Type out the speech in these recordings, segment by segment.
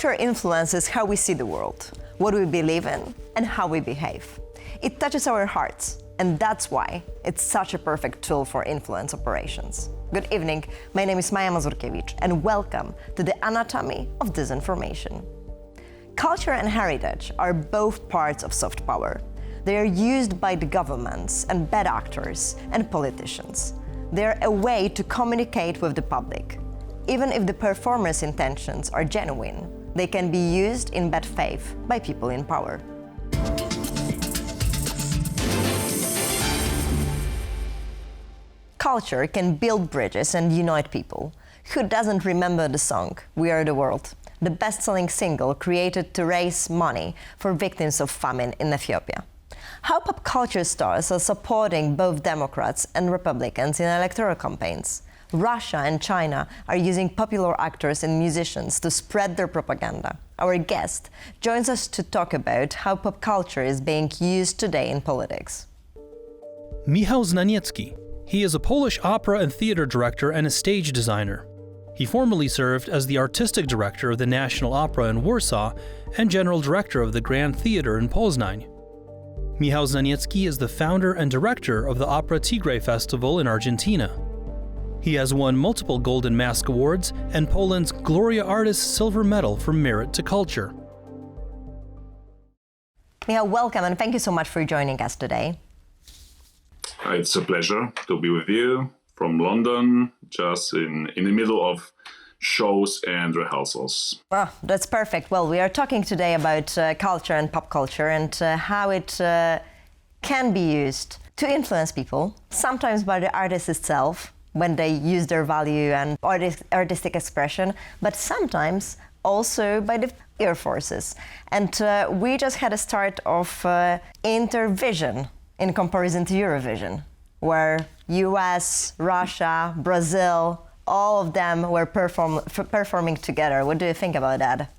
Culture influences how we see the world, what we believe in, and how we behave. It touches our hearts, and that's why it's such a perfect tool for influence operations. Good evening, my name is Maia Mazurkiewicz, and welcome to the Anatomy of Disinformation. Culture and heritage are both parts of soft power. They are used by the governments and bad actors and politicians. They are a way to communicate with the public. Even if the performer's intentions are genuine, they can be used in bad faith by people in power. Culture can build bridges and unite people. Who doesn't remember the song "We Are the World," the best-selling single created to raise money for victims of famine in Ethiopia? How pop culture stars are supporting both Democrats and Republicans in electoral campaigns? Russia and China are using popular actors and musicians to spread their propaganda. Our guest joins us to talk about how pop culture is being used today in politics. Michał Znaniecki. He is a Polish opera and theater director and a stage designer. He formerly served as the artistic director of the National Opera in Warsaw and general director of the Grand Theater in Poznań. Michał Znaniecki is the founder and director of the Opera Tigre Festival in Argentina. He has won multiple Golden Mask Awards and Poland's Gloria Artis Silver Medal for Merit to Culture. Michał, welcome, and thank you so much for joining us today. It's a pleasure to be with you from London, just in the middle of shows and rehearsals. Oh, that's perfect. Well, we are talking today about culture and pop culture and how it can be used to influence people, sometimes by the artist itself, when they use their value and artistic expression, but sometimes also by the air forces. And we just had a start of Intervision in comparison to Eurovision, where US, Russia, Brazil, all of them were performing together. What do you think about that?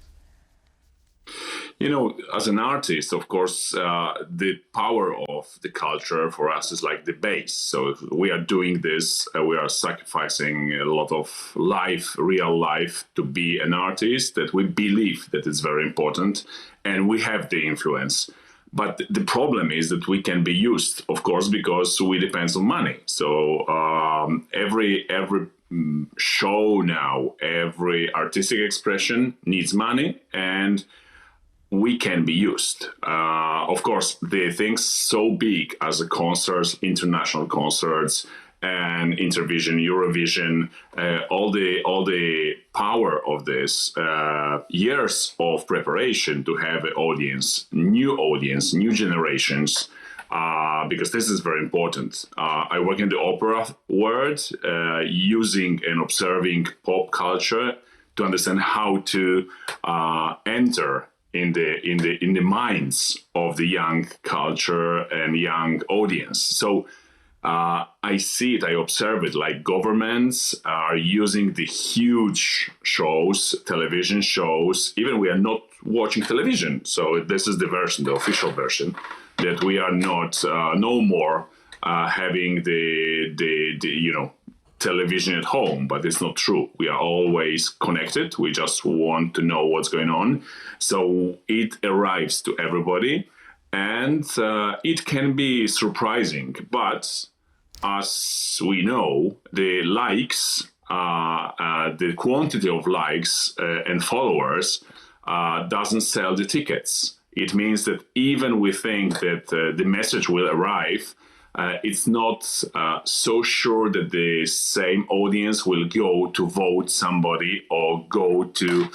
You know, as an artist, of course, the power of the culture for us is like the base. So if we are doing this, we are sacrificing a lot of life, real life, to be an artist that we believe that is very important, and we have the influence. But the problem is that we can be used, of course, because we depend on money. So every show now, every artistic expression needs money, and we can be used. Of course, the things so big as the concerts, international concerts, and Intervision, Eurovision, all the power of this, years of preparation to have an audience, new generations, because this is very important. I work in the opera world, using and observing pop culture to understand how to enter in the minds of the young culture and young audience. So I see it, I observe it, like governments are using the huge shows, television shows, even we are not watching television. So this is the version, the official version, that we are not, no more having the television at home, but it's not true. We are always connected. We just want to know what's going on. So it arrives to everybody, and it can be surprising. But as we know, the likes, the quantity of likes and followers doesn't sell the tickets. It means that even we think that the message will arrive, it's not so sure that the same audience will go to vote somebody or go to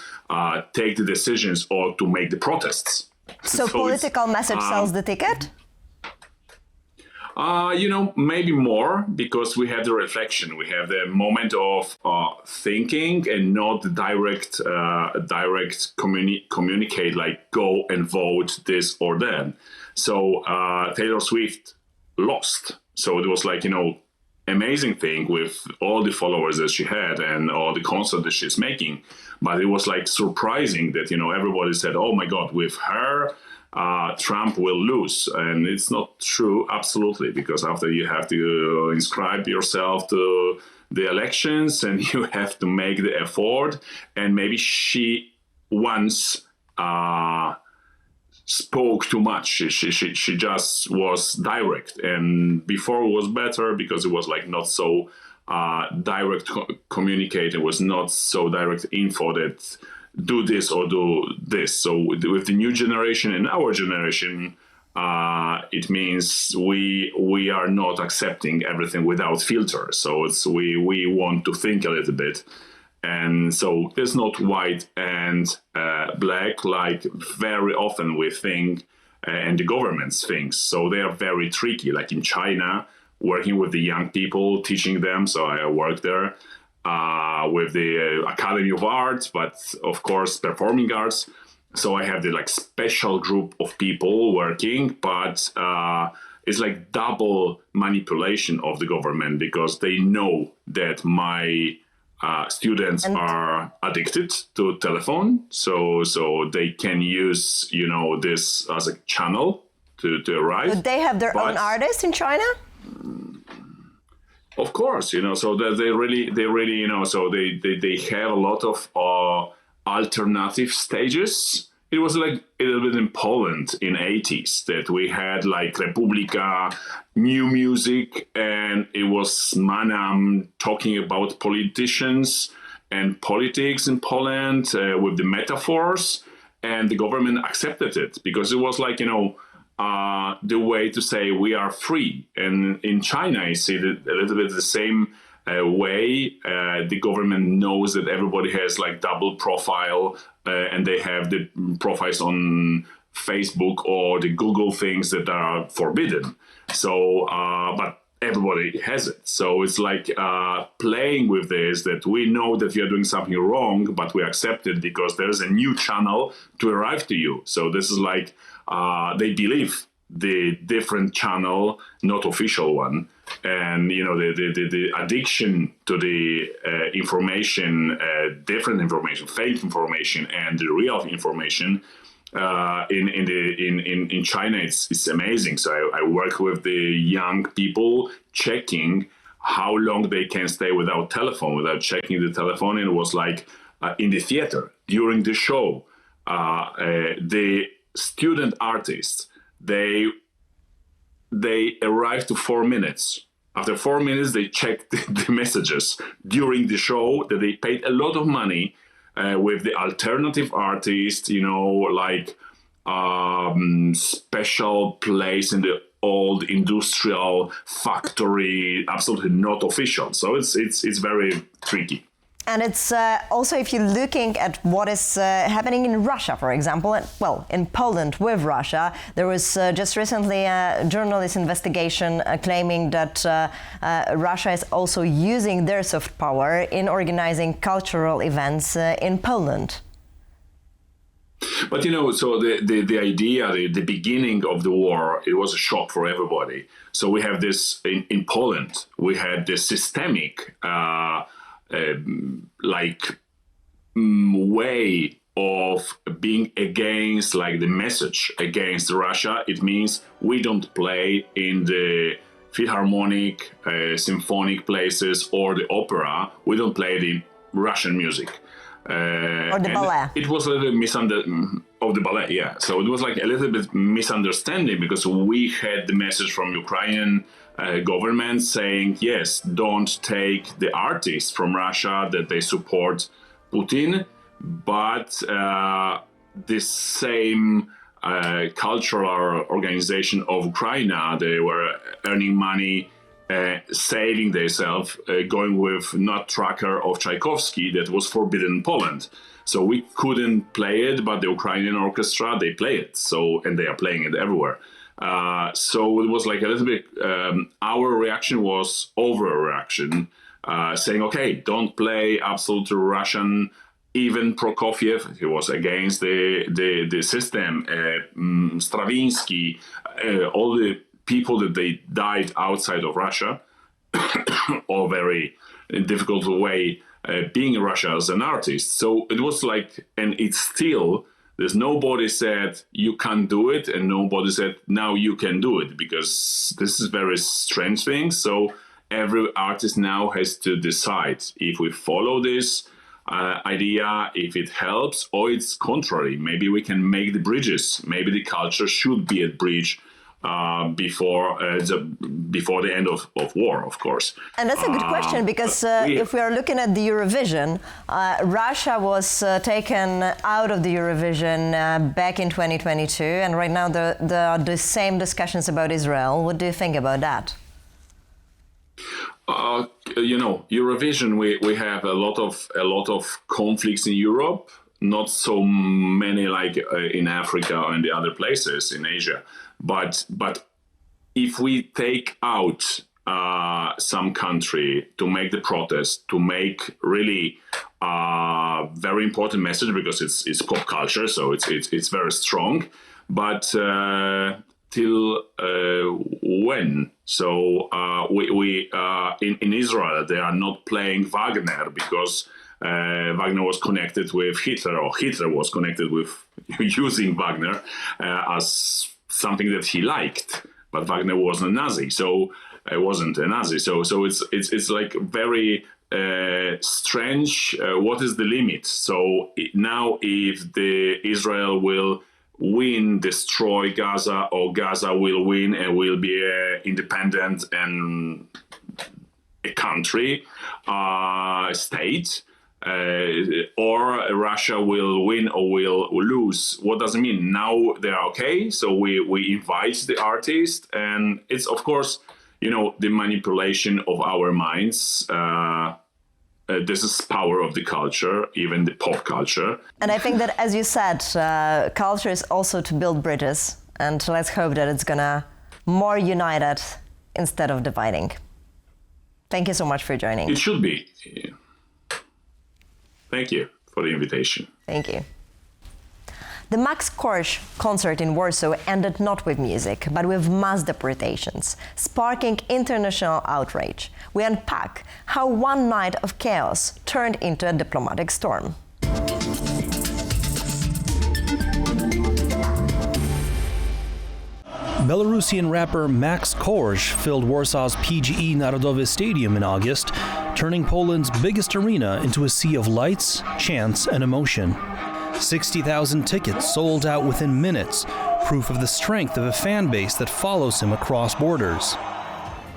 take the decisions or to make the protests. So political message sells the ticket? Maybe more, because we have the reflection, we have the moment of thinking and not the direct communicate, like go and vote this or that. So Taylor Swift lost. So it was like, amazing thing with all the followers that she had and all the concerts that she's making. But it was like surprising that, everybody said, oh my God, with her, Trump will lose. And it's not true, absolutely, because after you have to inscribe yourself to the elections and you have to make the effort, and maybe she once spoke too much. She just was direct, and before it was better because it was like not so direct communicating, was not so direct info that do this or do this. So with the new generation and our generation, it means we are not accepting everything without filter. So we want to think a little bit. And so it's not white and black like very often we think, and the governments think. So they are very tricky. Like in China, working with the young people, teaching them. So I worked there with the Academy of Arts, but of course performing arts. So I have the like special group of people working, but it's like double manipulation of the government because they know that my students are addicted to telephone, so they can use this as a channel to arrive. But they have their own artists in China. Of course, so they really, so they have a lot of alternative stages. It was like a little bit in Poland in 80s that we had like Republika, new music, and it was Manam talking about politicians and politics in Poland with the metaphors, and the government accepted it because it was like, the way to say we are free. And in China, I see that a little bit the same way. The government knows that everybody has like double profile and they have the profiles on Facebook or the Google things that are forbidden. So, but everybody has it. So it's like playing with this, that we know that you're doing something wrong, but we accept it because there's a new channel to arrive to you. So this is like, they believe the different channel, not official one. And, the addiction to the information, different information, fake information, and the real information in China, it's amazing. So I work with the young people checking how long they can stay without telephone, without checking the telephone. And it was like in the theater, during the show, the student artists, they arrived to 4 minutes. After 4 minutes, they checked the messages during the show that they paid a lot of money with the alternative artists, like special place in the old industrial factory, absolutely not official. So it's very tricky. And it's also, if you're looking at what is happening in Russia, for example, and, well, in Poland with Russia, there was just recently a journalist investigation claiming that Russia is also using their soft power in organizing cultural events in Poland. But, so the idea, the beginning of the war, it was a shock for everybody. So we have this in Poland, we had this systemic way of being against like the message against Russia. It means we don't play in the philharmonic, symphonic places or the opera. We don't play the Russian music. Or the ballet. It was a little of the ballet, yeah. So it was like a little bit misunderstanding because we had the message from Ukrainian government saying, yes, don't take the artists from Russia that they support Putin, but this same cultural organization of Ukraine, they were earning money, saving themselves, going with Nutcracker of Tchaikovsky that was forbidden in Poland. So we couldn't play it, but the Ukrainian orchestra, they play it. So, and they are playing it everywhere. So it was like a little bit, our reaction was overreaction, saying, okay, don't play absolute Russian. Even Prokofiev, he was against the system, Stravinsky, all the people that they died outside of Russia, or very difficult way being in Russia as an artist. So it was like, and it's still, there's nobody said you can't do it, and nobody said now you can do it, because this is very strange thing. So every artist now has to decide if we follow this idea if it helps or it's contrary. Maybe we can make the bridges. Maybe the culture should be a bridge before the end of war, of course. And that's a good question, because if we are looking at the Eurovision, Russia was taken out of the Eurovision back in 2022, and right now there are the same discussions about Israel. What do you think about that? Eurovision, we have a lot of conflicts in Europe, not so many like in Africa and the other places in Asia. But if we take out some country to make the protest, to make really very important message, because it's pop culture, so it's very strong. But till when? So we in Israel they are not playing Wagner because Wagner was connected with Hitler, or Hitler was connected with using Wagner as something that he liked, but Wagner wasn't a Nazi, so it wasn't a Nazi. So it's like very strange. What is the limit? So now, if Israel will win, destroy Gaza, or Gaza will win and will be independent and a country, state. Or Russia will win or will lose. What does it mean? Now they are okay, so we invite the artist, and it's of course, the manipulation of our minds. This is power of the culture, even the pop culture. And I think that, as you said, culture is also to build bridges, and let's hope that it's gonna more unite us instead of dividing. Thank you so much for joining. It should be. Thank you for the invitation. Thank you. The Max Korzh concert in Warsaw ended not with music, but with mass deportations, sparking international outrage. We unpack how one night of chaos turned into a diplomatic storm. Belarusian rapper Max Korzh filled Warsaw's PGE Narodowy Stadium in August, turning Poland's biggest arena into a sea of lights, chants, and emotion. 60,000 tickets sold out within minutes, proof of the strength of a fan base that follows him across borders.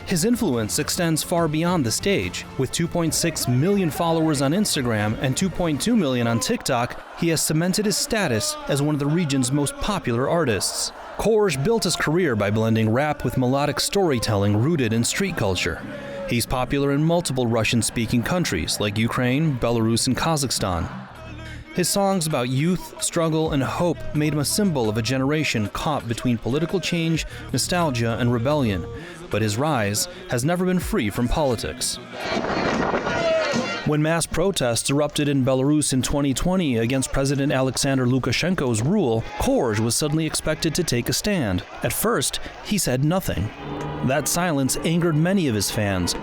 His influence extends far beyond the stage. With 2.6 million followers on Instagram and 2.2 million on TikTok, he has cemented his status as one of the region's most popular artists. Korzh built his career by blending rap with melodic storytelling rooted in street culture. He's popular in multiple Russian-speaking countries like Ukraine, Belarus, and Kazakhstan. His songs about youth, struggle, and hope made him a symbol of a generation caught between political change, nostalgia, and rebellion, but his rise has never been free from politics. When mass protests erupted in Belarus in 2020 against President Aleksandr Lukashenko's rule, Korzh was suddenly expected to take a stand. At first, he said nothing. That silence angered many of his fans,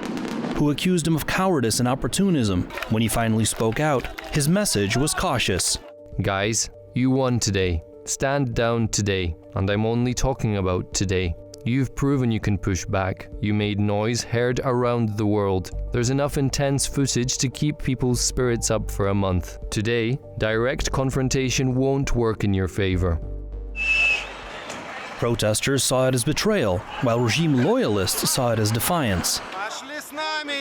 who accused him of cowardice and opportunism. When he finally spoke out, his message was cautious. Guys, you won today. Stand down today, and I'm only talking about today. You've proven you can push back. You made noise heard around the world. There's enough intense footage to keep people's spirits up for a month. Today, direct confrontation won't work in your favor. Protesters saw it as betrayal, while regime loyalists saw it as defiance.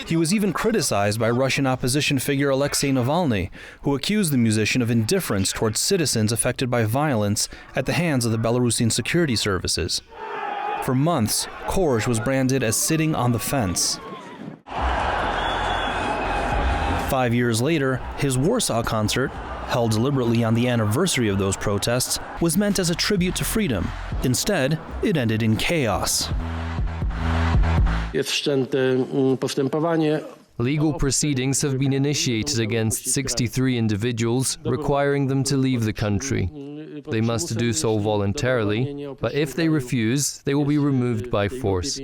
He was even criticized by Russian opposition figure Alexei Navalny, who accused the musician of indifference towards citizens affected by violence at the hands of the Belarusian security services. For months, Korzh was branded as sitting on the fence. 5 years later, his Warsaw concert, held deliberately on the anniversary of those protests, was meant as a tribute to freedom. Instead, it ended in chaos. Legal proceedings have been initiated against 63 individuals, requiring them to leave the country. They must do so voluntarily, but if they refuse, they will be removed by force.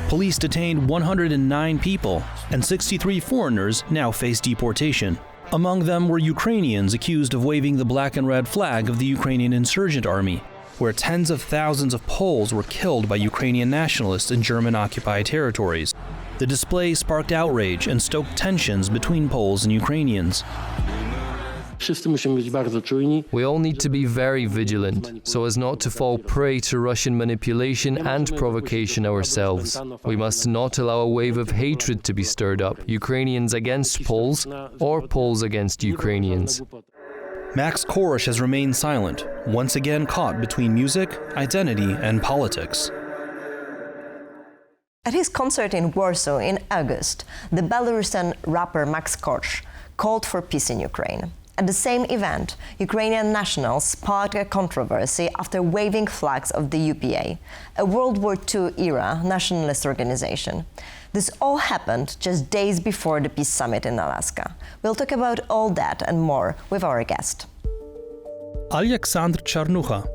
Police detained 109 people, and 63 foreigners now face deportation. Among them were Ukrainians accused of waving the black and red flag of the Ukrainian insurgent army, where tens of thousands of Poles were killed by Ukrainian nationalists in German-occupied territories. The display sparked outrage and stoked tensions between Poles and Ukrainians. We all need to be very vigilant, so as not to fall prey to Russian manipulation and provocation ourselves. We must not allow a wave of hatred to be stirred up, Ukrainians against Poles, or Poles against Ukrainians. Max Korzh has remained silent, once again caught between music, identity, and politics. At his concert in Warsaw in August, the Belarusian rapper Max Korzh called for peace in Ukraine. At the same event, Ukrainian nationals sparked a controversy after waving flags of the UPA, a World War II-era nationalist organization. This all happened just days before the peace summit in Alaska. We'll talk about all that and more with our guest. Aleksandr Charnukha,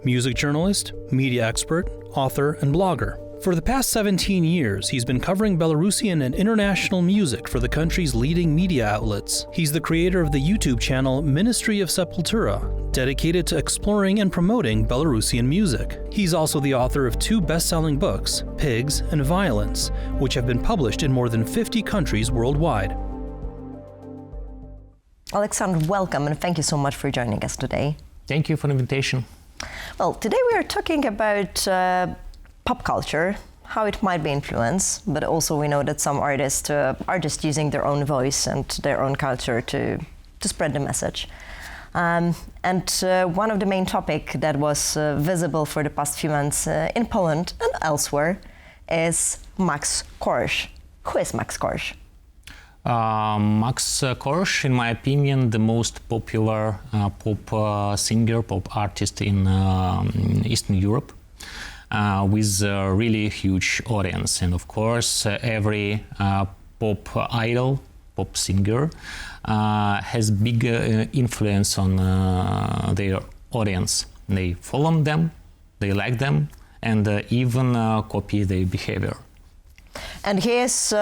music journalist, media expert, author, and blogger. For the past 17 years, he's been covering Belarusian and international music for the country's leading media outlets. He's the creator of the YouTube channel Ministry of Sepultura, dedicated to exploring and promoting Belarusian music. He's also the author of 2 best-selling books, Pigs and Violence, which have been published in more than 50 countries worldwide. Aleksandr, welcome and thank you so much for joining us today. Thank you for the invitation. Well, today we are talking about pop culture, how it might be influenced, but also we know that some artists are just using their own voice and their own culture to spread the message. And one of the main topics that was visible for the past few months in Poland and elsewhere is Max Korzh. Who is Max Korzh? Max Korzh, in my opinion, the most popular pop singer, pop artist in Eastern Europe. With a really huge audience, and of course every pop idol, pop singer has big influence on their audience. They follow them, they like them, and even copy their behavior. And he is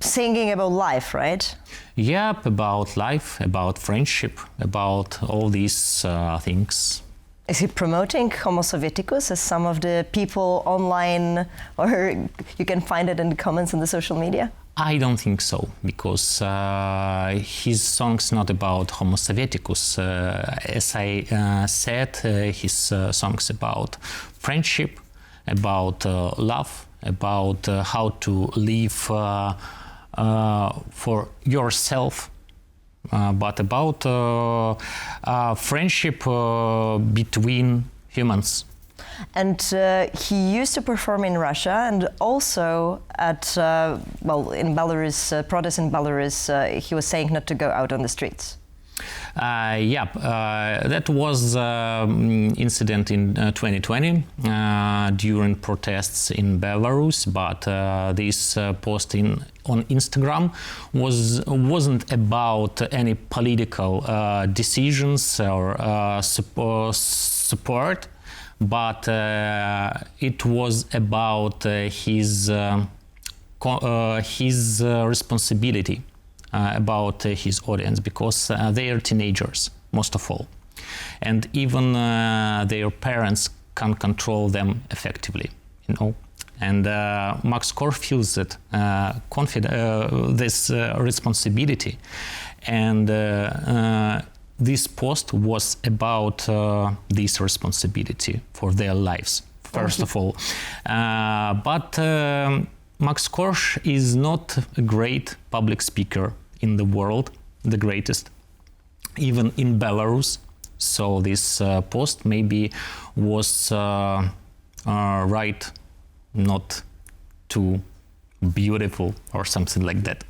singing about life, right? Yep, about life, about friendship, about all these things. Is he promoting Homo Sovieticus as some of the people online, or you can find it in the comments on the social media? I don't think so, because his song's not about Homo Sovieticus. As I said, his song's about friendship, about love, about how to live for yourself. But about friendship between humans. And he used to perform in Russia and also at, in Belarus, protests in Belarus, he was saying not to go out on the streets. That was incident in 2020 during protests in Belarus, but this post on Instagram wasn't about any political decisions or support, but it was about his responsibility about his audience, because they are teenagers, most of all, and even their parents can't control them effectively, you know. And Max Korzh feels that this responsibility, and this post was about this responsibility for their lives, first of all. But Max Korzh is not a great public speaker in the world, the greatest, even in Belarus. So this post maybe was right, not too beautiful or something like that.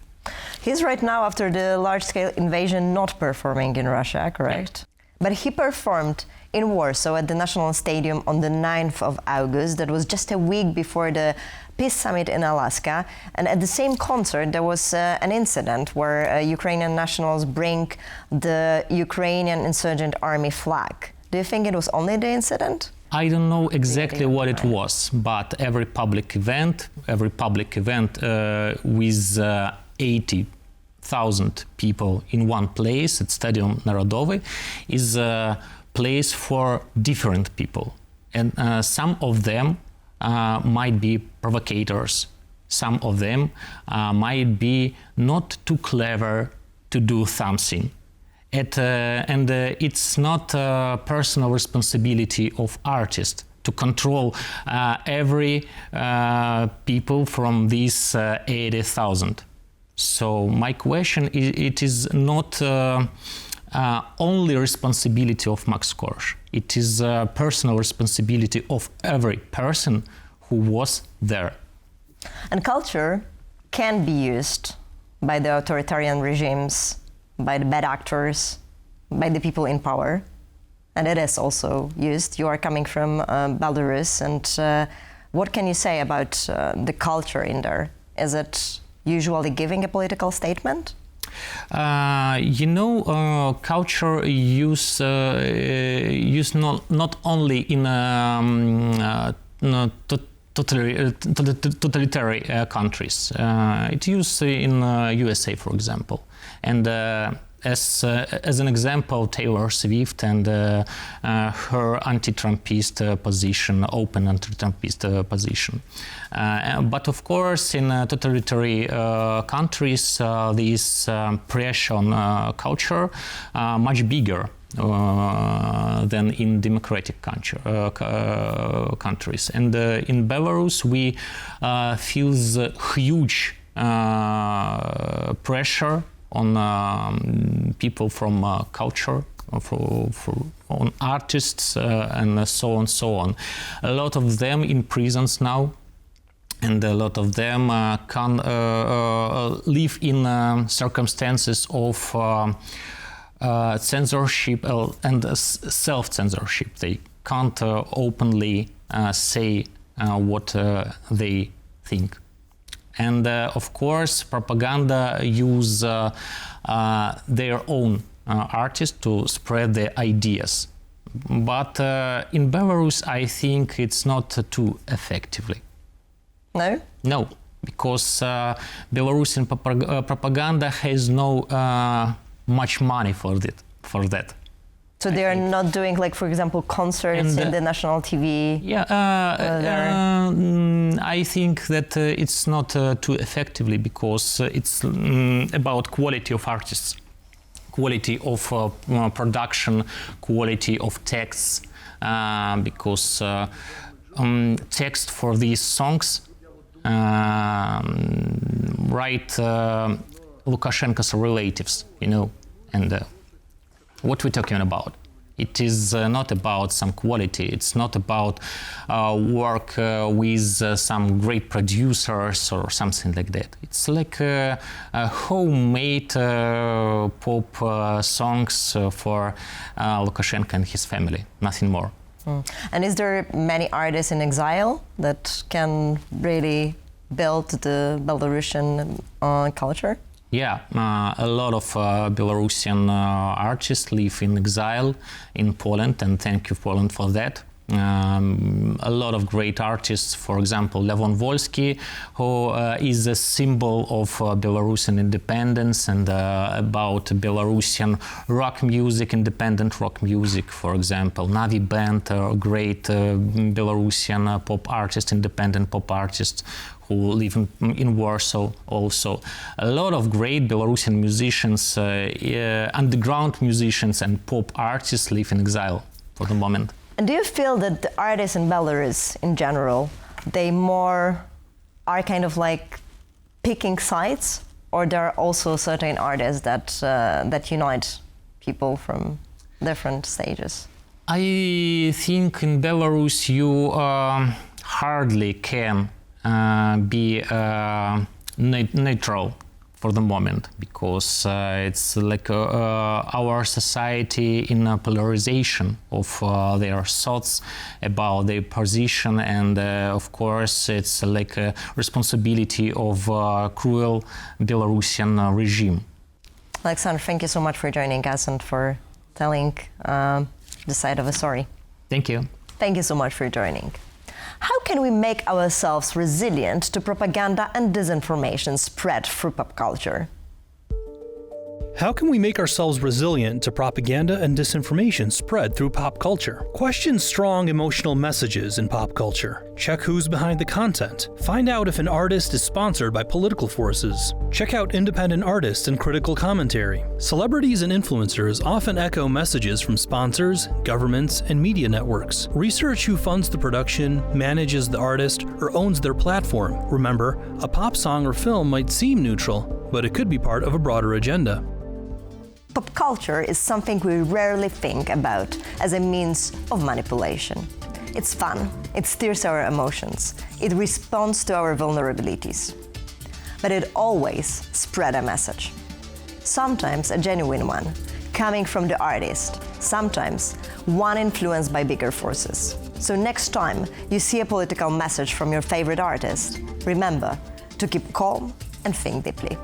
He's right now, after the large-scale invasion, not performing in Russia, correct? Yeah. But he performed in Warsaw at the National Stadium on the 9th of August. That was just a week before the Peace Summit in Alaska. And at the same concert, there was an incident where Ukrainian nationals bring the Ukrainian insurgent army flag. Do you think it was only the incident? I don't know exactly what it was, but every public event with 80,000 people in one place at Stadium Narodowy is a place for different people. And some of them might be provocators. some of them might be not too clever to do something. It's not a personal responsibility of artists to control every people from these 80,000. So my question is, it is not only responsibility of Max Korzh. It is a personal responsibility of every person who was there. And culture can be used by the authoritarian regimes, by the bad actors, by the people in power. And it is also used. You are coming from Belarus, and what can you say about the culture in there? Is it usually giving a political statement? Culture used not only in totalitarian countries. It used in USA, for example, and as an example, Taylor Swift and her anti-Trumpist position, open anti-Trumpist position. But of course, in totalitarian countries, this pressure on culture much bigger than in democratic countries. And in Belarus, we feel the huge pressure on people from culture, on artists, and so on. A lot of them in prisons now, and a lot of them can live in circumstances of censorship and self-censorship. They can't openly say what they think. And of course, propaganda use their own artists to spread their ideas. But in Belarus, I think it's not too effectively. No? No, because Belarusian propaganda has no much money for that. So they are not doing, like, for example, concerts in the national TV? Yeah, I think that it's not too effectively, because it's about quality of artists, quality of production, quality of texts, because text for these songs write Lukashenko's relatives, and what we're talking about. It is not about some quality. It's not about work with some great producers or something like that. It's like a homemade pop songs for Lukashenko and his family, nothing more. And is there many artists in exile that can really build the Belarusian culture? Yeah, a lot of Belarusian artists live in exile in Poland, and thank you, Poland, for that. A lot of great artists, for example, Levon Volsky, who is a symbol of Belarusian independence and about Belarusian rock music, independent rock music, for example. Navi Band, a great Belarusian pop artist, independent pop artist, who live in Warsaw also. A lot of great Belarusian musicians, underground musicians and pop artists live in exile for the moment. And do you feel that the artists in Belarus in general, they more are kind of like picking sides, or there are also certain artists that unite people from different stages? I think in Belarus you hardly can be neutral for the moment, because it's like our society in a polarization of their thoughts about their position, and of course it's like a responsibility of cruel Belarusian regime. Aleksandr, thank you so much for joining us and for telling the side of the story. Thank you. Thank you so much for joining. How can we make ourselves resilient to propaganda and disinformation spread through pop culture? How can we make ourselves resilient to propaganda and disinformation spread through pop culture? Question strong emotional messages in pop culture. Check who's behind the content. Find out if an artist is sponsored by political forces. Check out independent artists and critical commentary. Celebrities and influencers often echo messages from sponsors, governments, and media networks. Research who funds the production, manages the artist, or owns their platform. Remember, a pop song or film might seem neutral, but it could be part of a broader agenda. Pop culture is something we rarely think about as a means of manipulation. It's fun, it stirs our emotions, it responds to our vulnerabilities. But it always spreads a message. Sometimes a genuine one, coming from the artist, sometimes one influenced by bigger forces. So next time you see a political message from your favorite artist, remember to keep calm and think deeply.